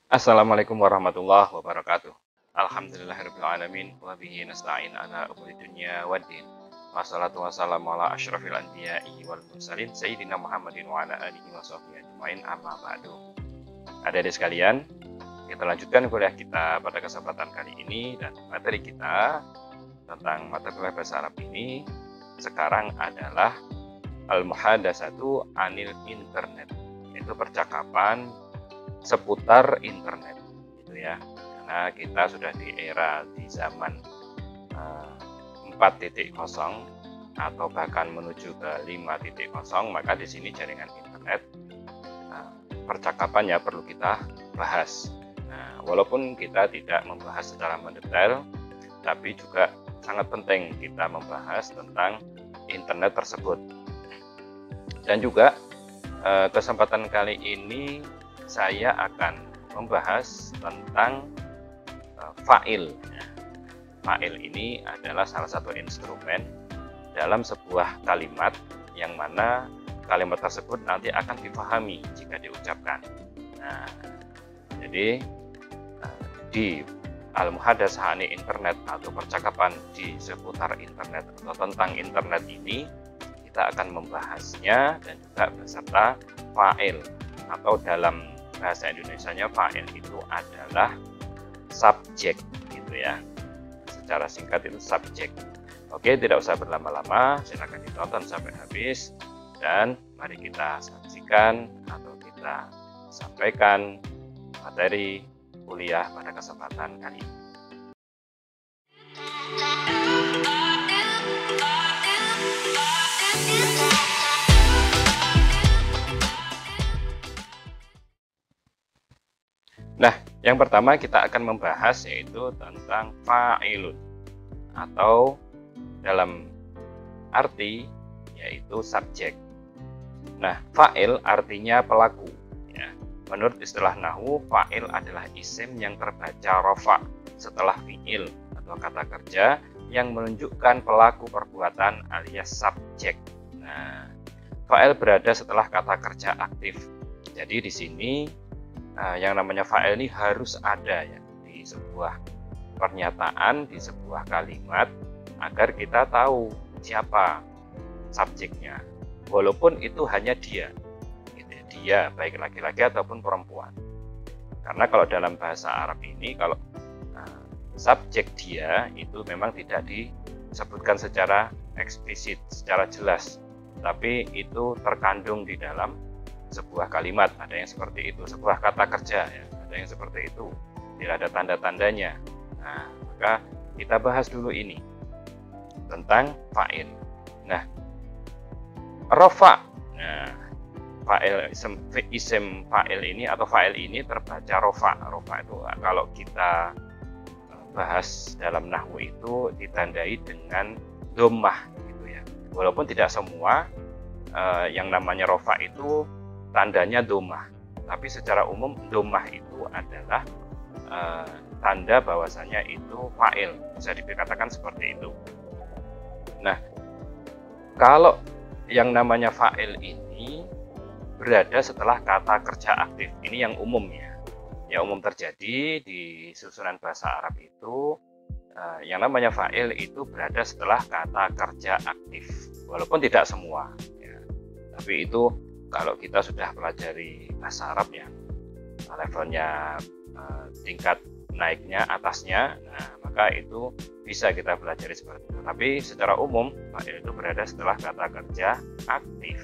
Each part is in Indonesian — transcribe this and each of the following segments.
Assalamualaikum warahmatullahi wabarakatuh. Alhamdulillahirrahmanirrahim. Wa bihi nasta'in ala umuri dunya waddin. Wassalatu wassalamu ala asyrafil anbiya'i wal mursalin Sayyidina Muhammadin wa ala alihi wa sahbihi ajma'in amma ba'du. Adik-adik sekalian, kita lanjutkan kuliah kita pada kesempatan kali ini. Dan materi kita tentang mata kuliah bahasa Arab ini sekarang adalah Al-Muhadatsatu anil internet, yaitu percakapan seputar internet gitu ya. Karena kita sudah di era di zaman 4.0 atau bahkan menuju ke 5.0, maka di sini jaringan internet percakapannya perlu kita bahas. Nah, walaupun kita tidak membahas secara mendetail, tapi juga sangat penting kita membahas tentang internet tersebut. Dan juga kesempatan kali ini saya akan membahas tentang fa'il. Fa'il ini adalah salah satu instrumen dalam sebuah kalimat yang mana kalimat tersebut nanti akan dipahami jika diucapkan. Nah, jadi di Al-Muhadatsah internet atau percakapan di seputar internet atau tentang internet ini kita akan membahasnya dan juga beserta fa'il, atau dalam bahasa Indonesianya fa'il itu adalah subjek gitu ya. Secara singkat itu subjek. Oke, tidak usah berlama-lama, silakan ditonton sampai habis dan mari kita saksikan atau kita sampaikan materi kuliah pada kesempatan kali ini. Nah, yang pertama kita akan membahas yaitu tentang fa'ilun, atau dalam arti yaitu subjek. Nah, fa'il artinya pelaku ya. Menurut istilah nahwu, fa'il adalah isim yang terbaca rofa setelah fi'il atau kata kerja yang menunjukkan pelaku perbuatan alias subjek. Nah, fa'il berada setelah kata kerja aktif. Jadi di sini yang namanya fa'il ini harus ada ya di sebuah pernyataan, di sebuah kalimat, agar kita tahu siapa subjeknya, walaupun itu hanya dia gitu ya, dia baik laki-laki ataupun perempuan. Karena kalau dalam bahasa Arab ini, kalau subjek dia itu memang tidak disebutkan secara eksplisit, secara jelas, tapi itu terkandung di dalam sebuah kalimat. Ada yang seperti itu, sebuah kata kerja ya, ada yang seperti itu, tidak ada tanda-tandanya. Nah, maka kita bahas dulu ini tentang fa'il. Nah, rofa. Nah, fa'il isim fa'il ini atau fa'il ini terbaca rofa. Rofa itu kalau kita bahas dalam nahwu itu ditandai dengan dhammah gitu ya. Walaupun tidak semua yang namanya rofa itu tandanya dhammah, tapi secara umum dhammah itu adalah tanda bahwasanya itu fa'il, bisa dikatakan seperti itu. Nah, kalau yang namanya fa'il ini berada setelah kata kerja aktif, ini yang umum ya, yang umum terjadi di susunan bahasa Arab itu, yang namanya fa'il itu berada setelah kata kerja aktif, walaupun tidak semua ya. Tapi itu kalau kita sudah pelajari bahasa Arab yang levelnya tingkat naiknya atasnya, nah maka itu bisa kita pelajari seperti itu. Tapi secara umum fa'il itu berada setelah kata kerja aktif.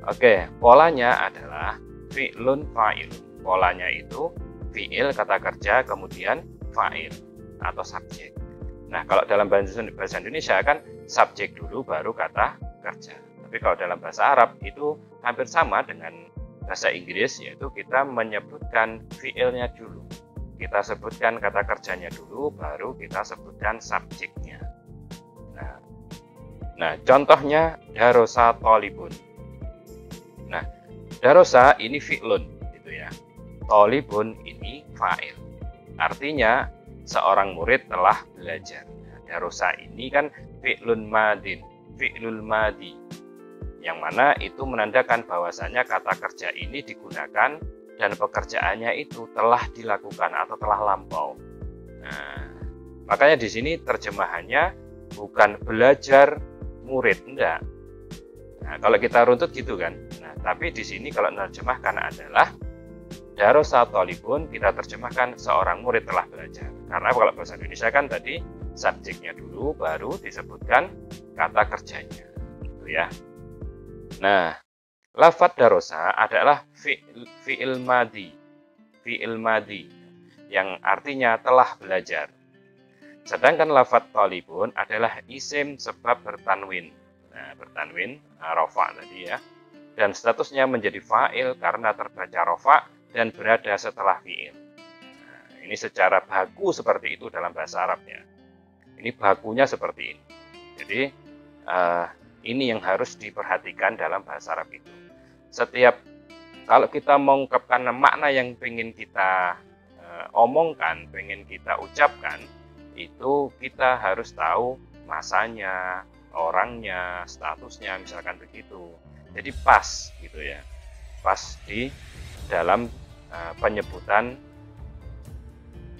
Oke, polanya adalah fi'lun fa'ilun. Polanya itu fi'il kata kerja kemudian fa'il atau subjek. Nah, kalau dalam bahasa Indonesia kan subjek dulu baru kata kerja. Tapi kalau dalam bahasa Arab itu hampir sama dengan bahasa Inggris, yaitu kita menyebutkan fiilnya dulu. Kita sebutkan kata kerjanya dulu, baru kita sebutkan subjeknya. Nah, contohnya darosa tolibun. Nah, darosa ini fi'lun gitu ya. Tolibun ini fa'il. Artinya seorang murid telah belajar. Nah, darosa ini kan fi'lun madin, fi'lul madi, yang mana itu menandakan bahwasanya kata kerja ini digunakan dan pekerjaannya itu telah dilakukan atau telah lampau. Nah, makanya di sini terjemahannya bukan belajar murid, enggak. Nah, kalau kita runtut gitu kan. Nah, tapi di sini kalau menerjemahkan adalah darosa thalibun, kita terjemahkan seorang murid telah belajar. Karena kalau bahasa Indonesia kan tadi subjeknya dulu baru disebutkan kata kerjanya, gitu ya. Nah, lafadz darosa adalah fi'il madi yang artinya telah belajar. Sedangkan lafadz thalibun adalah isim sebab bertanwin. Nah, bertanwin rofa tadi ya. Dan statusnya menjadi fa'il karena terbaca rofa dan berada setelah fi'il. Nah, ini secara baku seperti itu dalam bahasa Arabnya. Ini bakunya seperti ini. Jadi ini yang harus diperhatikan dalam bahasa Arab itu. Setiap kalau kita mengungkapkan makna yang pengen kita omongkan, pengen kita ucapkan, itu kita harus tahu masanya, orangnya, statusnya, misalkan begitu. Jadi pas gitu ya, pas di dalam penyebutan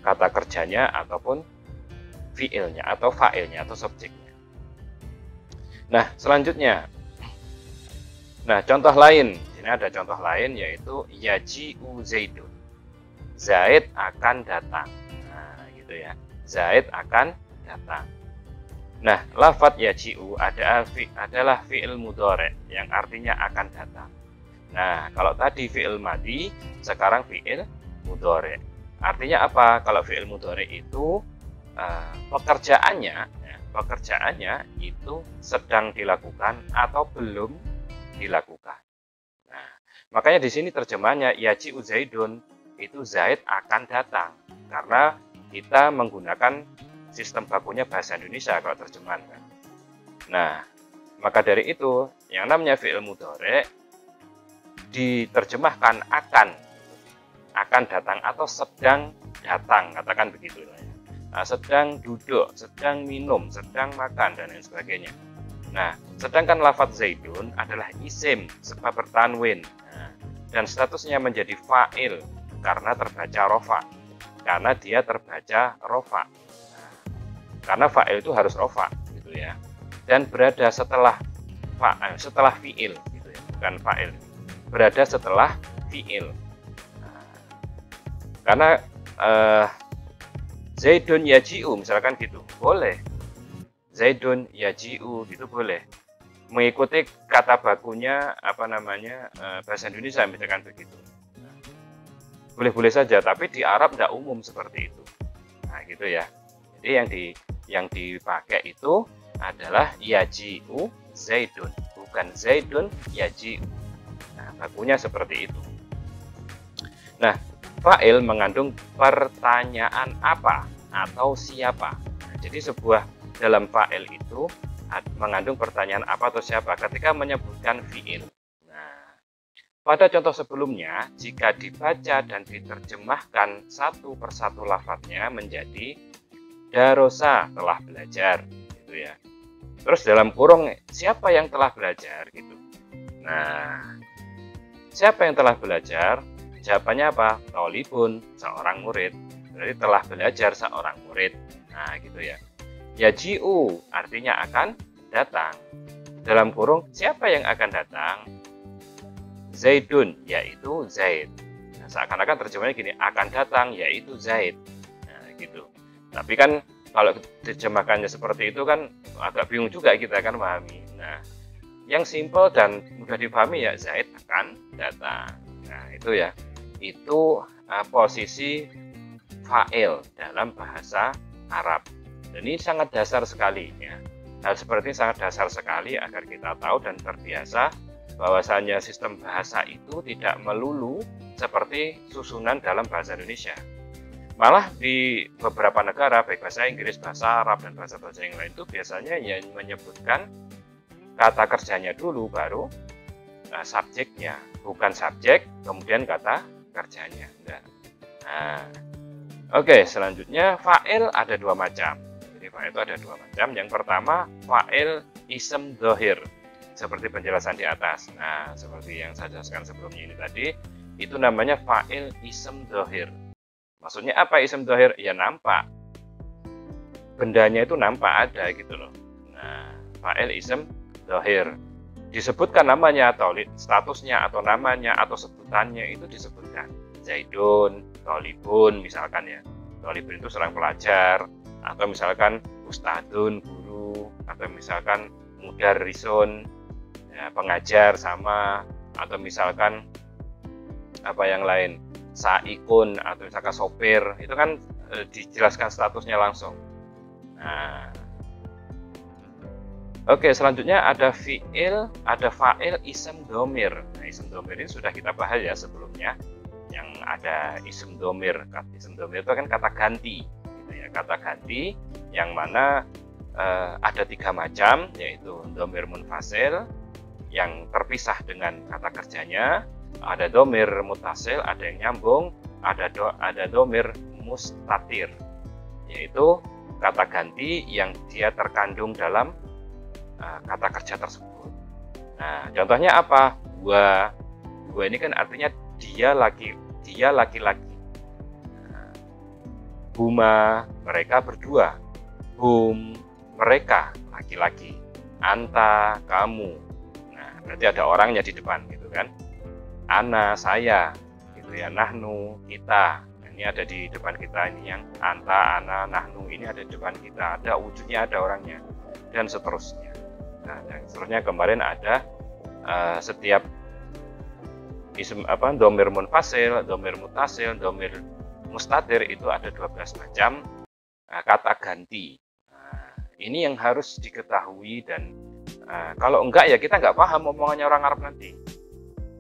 kata kerjanya ataupun fiilnya atau fa'ilnya atau subjeknya. Nah, selanjutnya, nah contoh lain, ini ada contoh lain yaitu yaji'u Zaidun, Zaid akan datang. Nah, gitu ya, Zaid akan datang. Nah, lafadz yaji'u adalah fi'il mudhari yang artinya akan datang. Nah, kalau tadi fi'il madi, sekarang fi'il mudhari. Artinya apa? Kalau fi'il mudhari itu pekerjaannya itu sedang dilakukan atau belum dilakukan. Nah, makanya di sini terjemahnya yaji'u Zaidun, itu Zaid akan datang, karena kita menggunakan sistem bakunya bahasa Indonesia kalau terjemahan kan. Nah, maka dari itu yang namanya fi'il mudhari diterjemahkan akan datang atau sedang datang, katakan begitu ya. Nah, sedang duduk, sedang minum, sedang makan dan lain sebagainya. Nah, sedangkan lafadz Zaidun adalah isim sebab bertanwin, dan statusnya menjadi fa'il karena terbaca rofa, karena dia terbaca rofa. Karena fa'il itu harus rofa gitu ya, dan berada setelah fi'il gitu ya, bukan fa'il, berada setelah fi'il. Karena Zaidun yaji'u misalkan gitu, boleh. Zaidun yaji'u gitu boleh. Mengikuti kata bakunya bahasa Indonesia misalkan begitu. Boleh-boleh saja, tapi di Arab tidak umum seperti itu. Nah, gitu ya. Jadi yang dipakai itu adalah yaji'u Zaidun, bukan Zaidun yaji'u. Nah, bakunya seperti itu. Nah, fa'il mengandung pertanyaan apa atau siapa. Nah, jadi dalam fa'il itu mengandung pertanyaan apa atau siapa ketika menyebutkan fi'il. Nah, pada contoh sebelumnya, jika dibaca dan diterjemahkan satu persatu lafadznya menjadi darosa telah belajar, gitu ya. Terus dalam kurung siapa yang telah belajar gitu. Nah, siapa yang telah belajar? Jawabannya apa? Thalibun, seorang murid. Berarti telah belajar seorang murid. Nah, gitu ya. Yaji'u artinya akan datang. Dalam kurung siapa yang akan datang? Zaidun, yaitu Zaid. Nah, seakan-akan terjemahnya gini, akan datang yaitu Zaid. Nah, gitu. Tapi kan kalau terjemahkannya seperti itu kan agak bingung juga kita kan memahami. Nah, yang simple dan mudah dipahami ya Zaid akan datang. Nah, itu ya. Itu posisi fa'il dalam bahasa Arab. Dan ini sangat dasar sekali ya. Hal seperti ini sangat dasar sekali agar kita tahu dan terbiasa bahwasanya sistem bahasa itu tidak melulu seperti susunan dalam bahasa Indonesia. Malah di beberapa negara, baik bahasa Inggris, bahasa Arab, dan bahasa-bahasa yang lain itu biasanya yang menyebutkan kata kerjanya dulu, baru subjeknya. Bukan subjek, kemudian kata kerjanya. Nah, oke, selanjutnya fa'il ada dua macam. Jadi fa'il itu ada dua macam. Yang pertama, fa'il ism dhohir. Seperti penjelasan di atas. Nah, seperti yang saya jelaskan sebelumnya ini tadi, itu namanya fa'il ism dhohir. Maksudnya apa ism dhohir? Ya nampak, bendanya itu nampak ada gitu loh. Nah, fa'il ism dhohir disebutkan namanya atau statusnya atau namanya atau sebutannya itu disebutkan. Zaidun, Thalibun misalkan ya. Thalibun itu seorang pelajar, atau misalkan Ustadun, guru, atau misalkan Mudarrisun, ya, pengajar sama, atau misalkan apa yang lain, Saikun, atau misalkan sopir, itu kan dijelaskan statusnya langsung. Nah, oke, selanjutnya ada fa'il ism dhamir. Nah, ism dhamir ini sudah kita bahas ya sebelumnya, yang ada ism dhamir. Ism dhamir itu kan kata ganti, gitu ya, kata ganti yang mana ada 3 macam, yaitu dhamir munfasil yang terpisah dengan kata kerjanya, ada dhamir muttasil, ada yang nyambung, ada dhamir mustatir, yaitu kata ganti yang dia terkandung dalam kata kerja tersebut. Nah, contohnya apa? Gua ini kan artinya dia laki-laki. Nah, huma, mereka berdua. Hum, mereka laki-laki. Anta, kamu. Nah, berarti ada orangnya di depan gitu kan. Ana, saya, gitu ya. Nahnu, kita. Nah, ini ada di depan kita, ini yang anta, ana, nahnu ini ada di depan kita. Ada wujudnya, ada orangnya, dan seterusnya. Nah, dan seterusnya kemarin ada setiap ism dhamir munfasil, dhamir muttasil, dhamir mustatir itu ada 12 macam kata ganti. Nah, ini yang harus diketahui, dan kalau enggak ya kita nggak paham omongannya orang Arab nanti.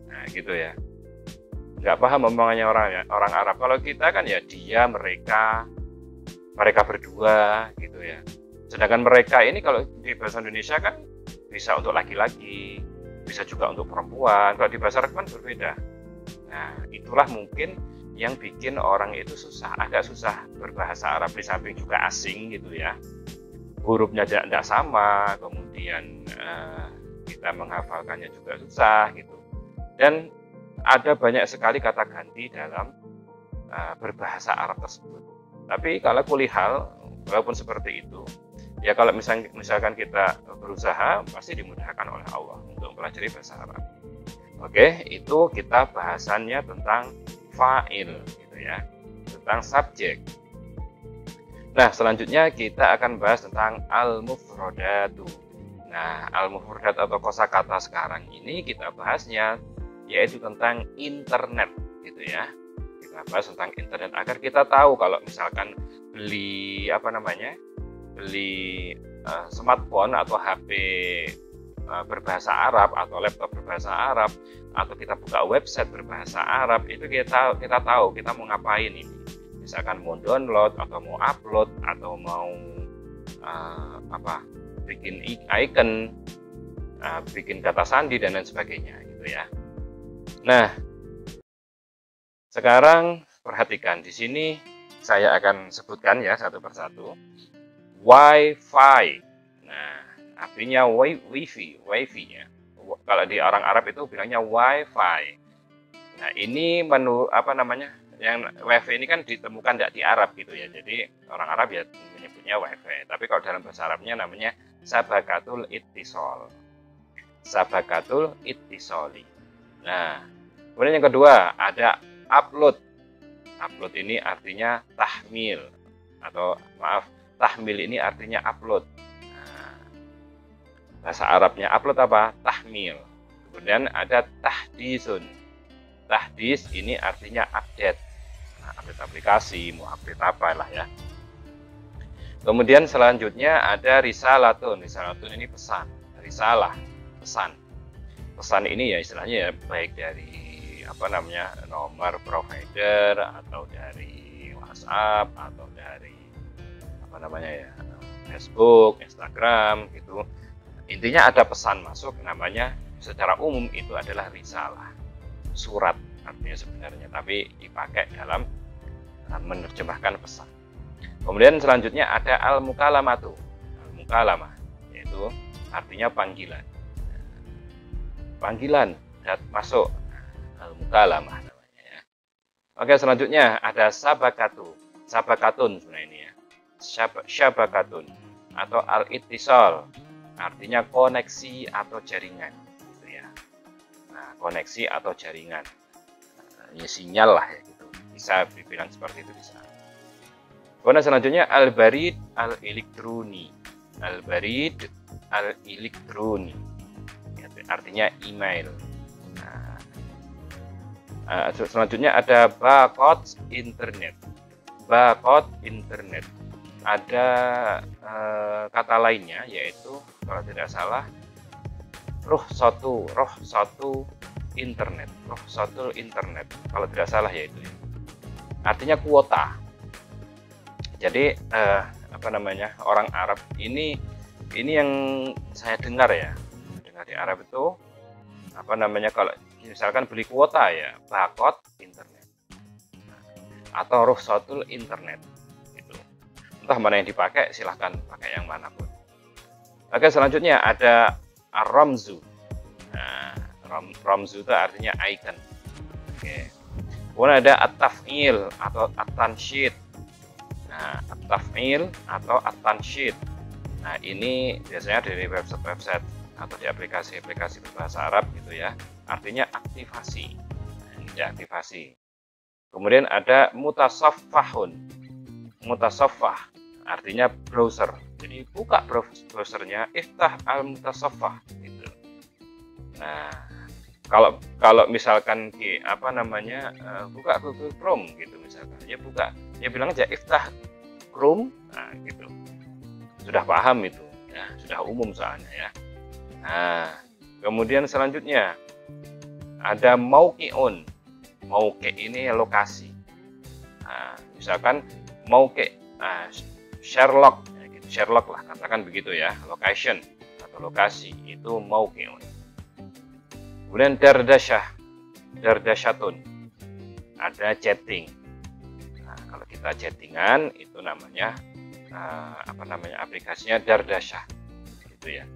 Nah, gitu ya. Nggak paham omongannya orang Arab. Kalau kita kan ya dia, mereka berdua gitu ya. Sedangkan mereka ini kalau di bahasa Indonesia kan bisa untuk laki-laki, bisa juga untuk perempuan. Kalau di bahasa Arab kan berbeda. Nah, itulah mungkin yang bikin orang itu agak susah berbahasa Arab, di samping juga asing gitu ya. Hurufnya tidak sama, kemudian kita menghafalkannya juga susah gitu. Dan ada banyak sekali kata ganti dalam berbahasa Arab tersebut. Tapi kalau kulihal, walaupun seperti itu, ya kalau misalkan kita berusaha, pasti dimudahkan oleh Allah untuk mempelajari bahasa Arab. Oke, itu kita bahasannya tentang fa'il gitu ya, tentang subjek. Nah, selanjutnya kita akan bahas tentang al-mufradatu. Nah, al-mufradat atau kosakata sekarang ini kita bahasnya yaitu tentang internet gitu ya. Kita bahas tentang internet agar kita tahu kalau misalkan beli smartphone atau HP berbahasa Arab atau laptop berbahasa Arab, atau kita buka website berbahasa Arab, itu kita tahu kita mau ngapain ini. Misalkan mau download atau mau upload atau mau bikin icon, bikin kata sandi dan lain sebagainya gitu ya. Nah, sekarang perhatikan di sini saya akan sebutkan ya satu persatu. Wi-Fi. Nah, artinya wifi ya. Kalau di orang Arab itu bilangnya Wi-Fi. Nah, ini yang Wi-Fi ini kan ditemukan tidak di Arab gitu ya. Jadi orang Arab ya menyebutnya Wi-Fi. Tapi kalau dalam bahasa Arabnya namanya sabakatul ittisol. Sabakatul ittisoli. Nah, kemudian yang kedua ada upload. Upload ini artinya tahmil, atau tahmil ini artinya upload. Nah, bahasa Arabnya upload apa? Tahmil. Kemudian ada tahdisun. Tahdis ini artinya update. Nah, update aplikasi, mau update apa lah ya. Kemudian selanjutnya ada risalatun. Risalatun ini pesan. Risalah, pesan. Pesan ini ya istilahnya ya baik dari nomor provider, atau dari WhatsApp, atau dari Facebook, Instagram gitu. Intinya ada pesan masuk, namanya secara umum itu adalah risalah, surat artinya sebenarnya, tapi dipakai dalam menerjemahkan pesan. Kemudian selanjutnya ada al-mukalamatu. Al-mukalamah yaitu artinya panggilan. Panggilan masuk al-mukalamah namanya. Oke, selanjutnya ada sabakatu. Sabakatun sebenarnya ini ya. Syabakatun atau al-ittisal, artinya koneksi atau jaringan gitu ya. Nah, koneksi atau jaringan. Ya sinyal lah ya gitu. Bisa dibilang seperti itu bisa. Kemudian selanjutnya al-barid al-elektroni. Al-barid al-elektroni. Artinya email. Selanjutnya ada barcode internet. Barcode internet. Ada kata lainnya yaitu kalau tidak salah roh satu internet. Roh satu internet. Kalau tidak salah yaitu. Artinya kuota. Jadi apa namanya? Orang Arab ini yang saya dengar ya. Dengar di Arab itu apa namanya, kalau misalkan beli kuota ya barcode internet atau rukhsatul internet gitu. Entah mana yang dipakai, silahkan pakai yang manapun. Oke, selanjutnya ada ar-ramzu. Nah, ramzu itu artinya icon. Oke. Kemudian ada at-taf'il atau at-tansyid. Nah, at-taf'il atau at-tansyid. Nah, ini biasanya dari website atau di aplikasi-aplikasi berbahasa Arab gitu ya, artinya aktivasi. Ini aktivasi. Kemudian ada mutasaffahun. Mutasaffah artinya browser. Jadi buka browsernya, iftah al-mutasaffah gitu. Nah, kalau misalkan apa namanya buka Google Chrome gitu misalkan, ya buka, ya bilang aja iftah Chrome, nah gitu. Sudah paham itu, ya sudah umum soalnya ya. Nah, kemudian selanjutnya ada mauqi'un. Mauqi' ini lokasi. Nah, misalkan mauqi', Sherlock, ya gitu. Sherlock lah, katakan begitu ya. Location atau lokasi itu mauqi'un. Kemudian dardasyatun. Ada chatting. Nah, kalau kita chattingan itu namanya apa namanya, aplikasinya dardasyah. Gitu ya.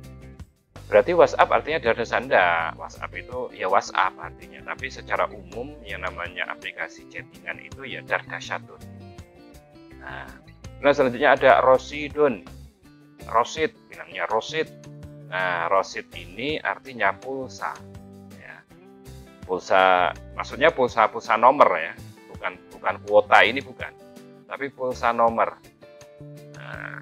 Berarti WhatsApp artinya dardasanda. WhatsApp itu ya WhatsApp artinya, tapi secara umum yang namanya aplikasi chattingan itu ya dardasyatun. Nah, selanjutnya ada rosidun. Rosid, bilangnya rosid. Nah, rosid ini artinya pulsa. Ya. Pulsa, maksudnya pulsa nomor ya, bukan kuota, ini bukan, tapi pulsa nomor. Nah,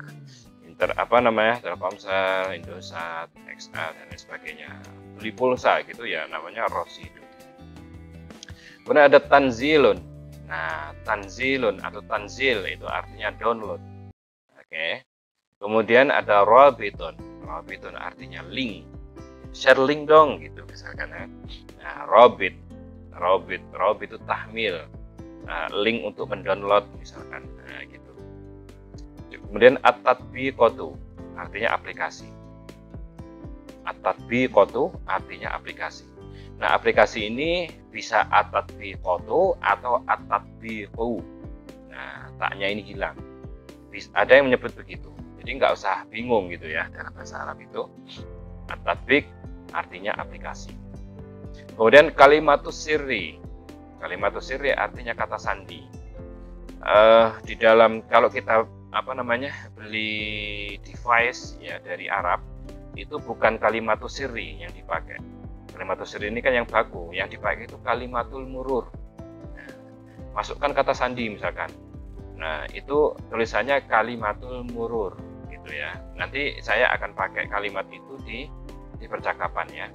apa namanya, Telkomsel, Indosat, XL dan lain sebagainya, beli pulsa gitu ya, namanya rosidun. Kemudian ada tanzilun. Nah, tanzilun atau tanzil itu artinya download. Oke. Kemudian ada rabitun. Rabitun artinya link. Share link dong gitu misalkan ya. Nah, rabit itu tahmil. Nah, link untuk mendownload misalkan. Nah, gitu. Kemudian at-tatbiqatu artinya aplikasi. At-tatbiqatu artinya aplikasi. Nah, aplikasi ini bisa at-tatbiqatu atau at-tatbiqu. Nah, taknya ini hilang. Ada yang menyebut begitu. Jadi nggak usah bingung gitu ya, dalam bahasa Arab itu at-tatbiq artinya aplikasi. Kemudian kalimatus sirri. Kalimatus sirri artinya kata sandi. Di dalam, kalau kita apa namanya, beli device ya dari Arab, itu bukan kalimatus sirri yang dipakai. Kalimatus sirri ini kan yang baku, yang dipakai itu kalimatul murur. Nah, masukkan kata sandi misalkan. Nah, itu tulisannya kalimatul murur gitu ya. Nanti saya akan pakai kalimat itu di percakapan ya.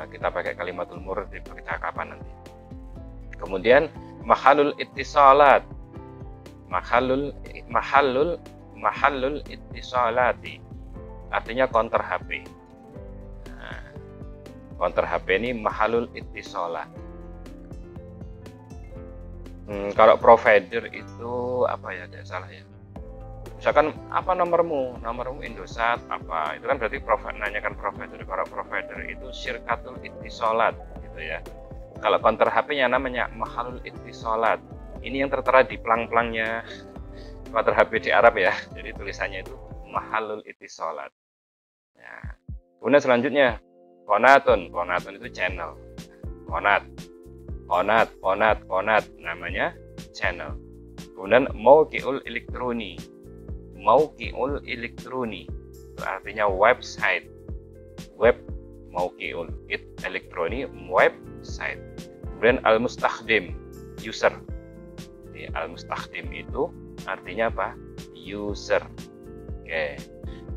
Kita pakai kalimatul murur di percakapan nanti. Kemudian mahalul ittisalat. Mahallul ittisalati artinya counter HP. Nah, counter HP ini mahallul ittisalat. Kalau provider itu apa ya, tidak salah ya. Misalkan apa nomormu Indosat apa, itu kan berarti nanyakan provider. Kalau provider itu syirkatul ittisalat gitu ya. Kalau counter HP-nya namanya mahallul ittisalat. Ini yang tertera di pelang-pelangnya counter HP di Arab ya. Jadi tulisannya itu mahallul ittisalat. Ya. Kemudian selanjutnya qanatun. Qanatun itu channel. Qanat. Qanat namanya channel. Kemudian mauqi'ul elektroni. Mauqi'ul elektroni itu artinya website. Web mauqi'ul elektroni website. Kemudian al-mustakhdim user. Jadi al-mustakhdim itu artinya apa? User. Oke.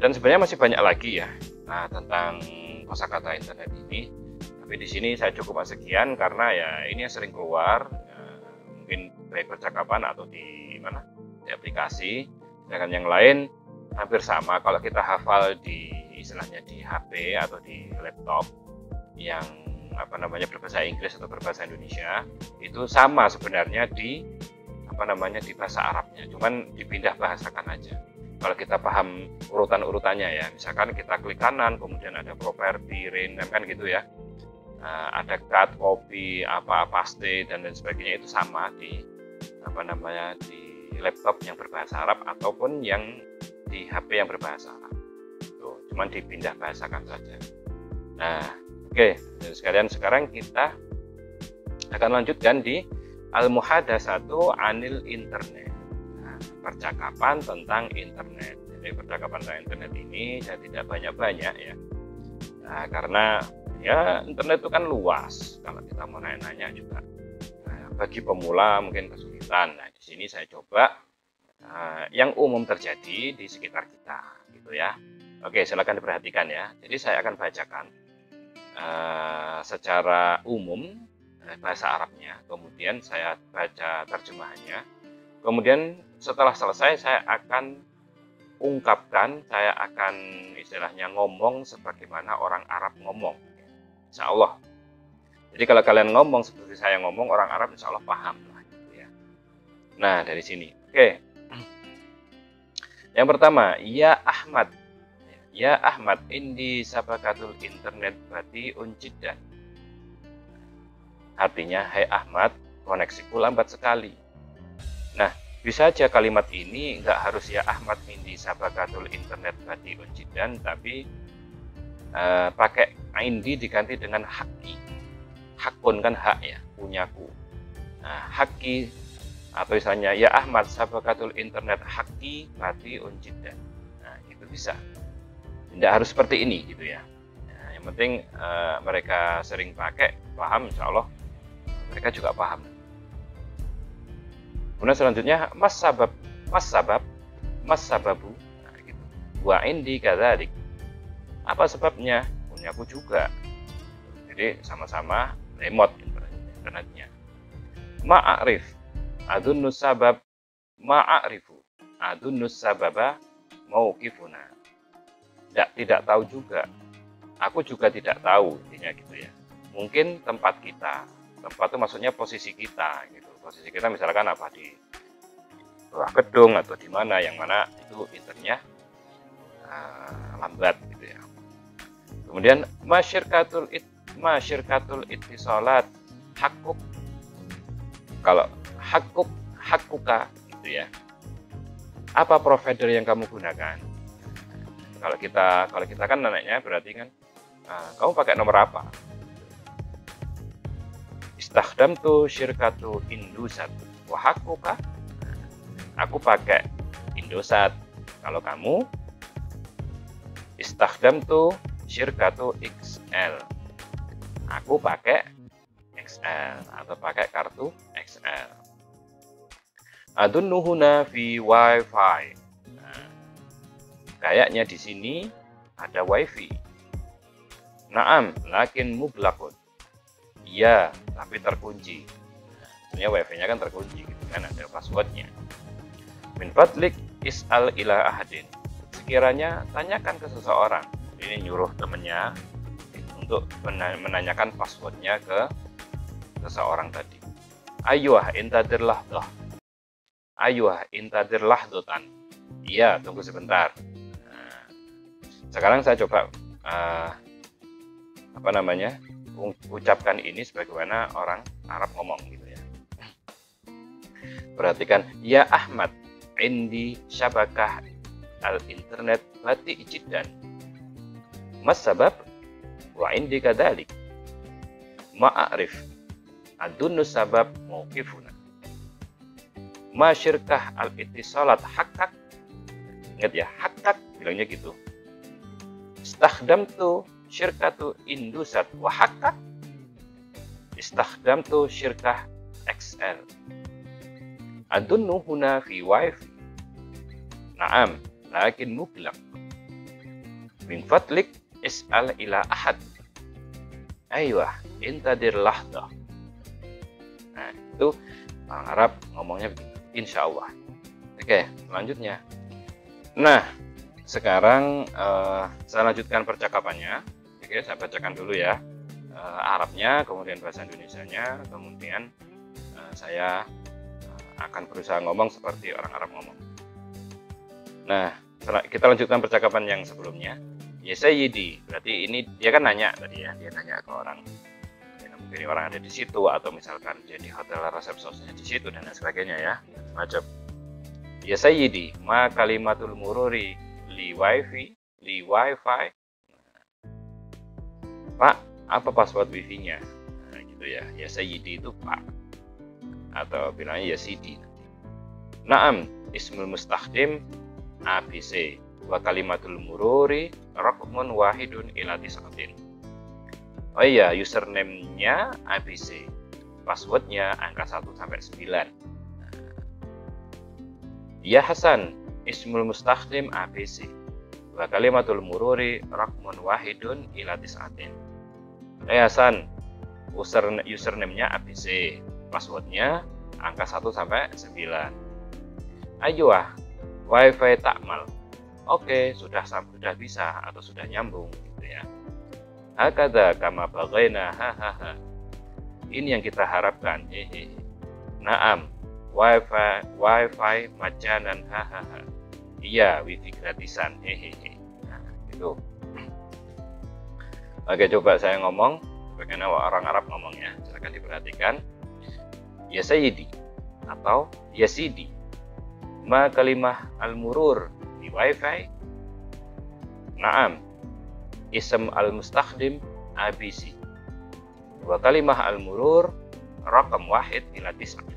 Dan sebenarnya masih banyak lagi ya tentang kosakata internet ini. Tapi di sini saya cukup sekian karena ya ini yang sering keluar, mungkin baik percakapan atau di mana di aplikasi. Sedangkan yang lain hampir sama. Kalau kita hafal di istilahnya di HP atau di laptop yang berbahasa Inggris atau berbahasa Indonesia, itu sama sebenarnya di di bahasa Arabnya, cuman dipindah bahasakan aja. Kalau kita paham urutan-urutannya ya, misalkan kita klik kanan, kemudian ada properti, rename kan gitu ya, ada cut, copy, paste dan lain sebagainya, itu sama di di laptop yang berbahasa Arab ataupun yang di HP yang berbahasa Arab. Tuh, cuman dipindah bahasakan saja. Nah, oke, sekalian sekarang kita akan lanjutkan di Al-Muhadatsatu 'anil internet. Nah, percakapan tentang internet. Jadi percakapan tentang internet ini saya tidak banyak-banyak ya. Nah, karena ya internet itu kan luas. Kalau kita mau nanya-nanya juga. Nah, bagi pemula mungkin kesulitan. Nah, di sini saya coba yang umum terjadi di sekitar kita, gitu ya. Oke, silakan diperhatikan ya. Jadi saya akan bacakan secara umum bahasa Arabnya, kemudian saya baca terjemahannya, kemudian setelah selesai saya akan ungkapkan, saya akan istilahnya ngomong sebagaimana orang Arab ngomong, insya Allah. Jadi kalau kalian ngomong seperti saya ngomong, orang Arab insya Allah paham lah, gitu ya. Nah, dari sini, oke. Yang pertama, ya Ahmad indi sabakatul internet bati unjidan. Artinya, hai Ahmad, koneksiku lambat sekali. Nah, bisa aja kalimat ini nggak harus ya Ahmad indi sabakatul internet bati unjidan, tapi pakai indi diganti dengan haki. Hakun kan hak ya, punyaku. Nah, haki atau misalnya ya Ahmad sabakatul internet haki bati unjidan. Nah, itu bisa. Tidak harus seperti ini gitu ya. Nah, yang penting mereka sering pakai, paham, insya Allah mereka juga paham. Kemudian selanjutnya mas sababu, nah, gitu. Wa indi kadzalik. Apa sebabnya? Punyaku juga. Jadi sama-sama remote internetnya. Ma'arif adunnus sabab ma'arifu adunnus sababa mauqifuna. Tidak tahu juga. Aku juga tidak tahu, intinya gitu ya. Mungkin tempat itu maksudnya posisi kita gitu. Posisi kita misalkan di bawah gedung atau di mana, yang mana itu internetnya lambat gitu ya. Kemudian masyirkatul ittisalat hakuk. Kalau hakuka gitu ya. Apa provider yang kamu gunakan? Kalau kita kan nanya berarti kan kamu pakai nomor apa? Istakhdamtu syirkatu Indosat. Wah, aku pakai Indosat. Kalau kamu istakhdamtu syirkatu XL. Aku pakai XL atau pakai kartu XL. Adunnuhuna fi wifi. Nah, kayaknya di sini ada wifi. Naam, lakin mublaqun. Iya, tapi terkunci. Sebenarnya wifi-nya kan terkunci gitu kan, ada passwordnya. Min fadlik is'al ila ahadin. Sekiranya tanyakan ke seseorang. Ini nyuruh temennya untuk menanyakan passwordnya ke seseorang tadi. Ayuh intadir lahdah. Ayuh intadir lahdotan. Iya, tunggu sebentar. Nah, sekarang saya coba ucapkan ini sebagaimana orang Arab ngomong gitu ya. Perhatikan, ya Ahmad indi syabakah al-internet bati jiddan. Mas sabab wa indi kadzalik. Ma'arif Adunnu sabab mauqifuna. Ma syirkah al-ittisalat haqqaq. Ingat ya, haqqaq bilangnya gitu. Istakhdamtu syirkatu Indosat wa haqqaq. Istakhdamtu syirkah XL. Adunnu huna fi wifi. Naam, lakin muglaq. Min fadlik is'al ila ahad. Aywah, intadir lahdah. Nah, itu orang Arab ngomongnya begitu. Insya Allah. Oke, selanjutnya. Nah, sekarang saya lanjutkan percakapannya. Oke, saya bacakan dulu ya. Arabnya, kemudian bahasa Indonesianya, kemudian saya akan berusaha ngomong seperti orang Arab ngomong. Nah, kita lanjutkan percakapan yang sebelumnya. Ya Sayyidi, berarti ini dia kan nanya tadi ya, dia nanya ke orang. Mungkin orang ada di situ atau misalkan jadi hotel resepsionisnya di situ dan lain sebagainya ya, macam. Ya Sayyidi, ma kalimatul mururi li wifi. Pak, apa password wifi-nya? Nah, gitu ya. Ya Sayyidi itu Pak. Atau bilangnya ya Sidi. Naam, ismul mustakhdim ABC wa kalimatul mururi raqmun wahidun ila tis'atin. Oh iya, username-nya ABC. Passwordnya angka 1 sampai 9. Ya Hasan, ismul mustakhdim ABC. Wa kalimatul mururi raqmun wahidun ila tis'atin. Hasan, username-nya ABC. Passwordnya angka 1 sampai 9. Ayuah, wifi takmal. Oke, sudah bisa atau sudah nyambung gitu ya. Hakadha kama bagaina hahaha. Ini yang kita harapkan. Hehehe. Naam, wifi majanan hahaha. Iya, wifi gratisan. Hehehe. Nah, itu. Oke, coba saya ngomong bagaimana orang Arab ngomongnya. Silakan diperhatikan. Ya Sayyidi atau ya Sidi. Ma kalimah al-murur di wifi. Naam. Ism al-mustakhdim ABC. Wa kalimah al-murur raqam wahid ila tis'ah.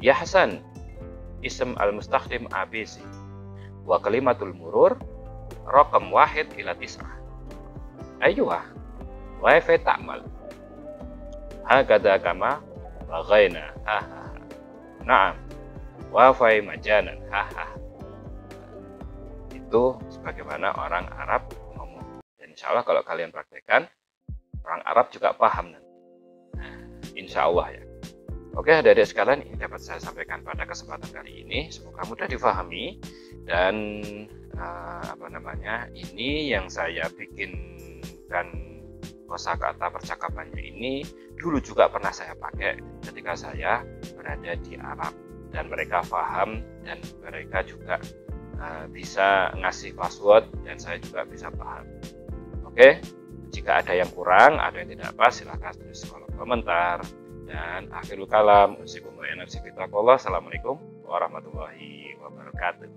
Ya Hasan, ism al-mustakhdim ABC. Wa kalimatul murur raqam wahid ila tis'ah. Ayuh, wifi ta'mal. Hakadha kama bagaina. Hahaha. Naam. Wifi majanan. Hahaha. Itu sebagaimana orang Arab ngomong. Dan insya Allah kalau kalian praktekkan, orang Arab juga paham nanti. Nah, insya Allah ya. Oke, adik-adik sekalian, ini dapat saya sampaikan pada kesempatan kali ini. Semoga mudah difahami dan ini yang saya bikinkan kosakata percakapannya ini dulu juga pernah saya pakai ketika saya berada di Arab dan mereka paham dan mereka juga bisa ngasih password dan saya juga bisa paham. Oke, jika ada yang kurang, ada yang tidak pas, silahkan tulis kolom komentar. Dan akhirul kalam, assalamualaikum warahmatullahi wabarakatuh.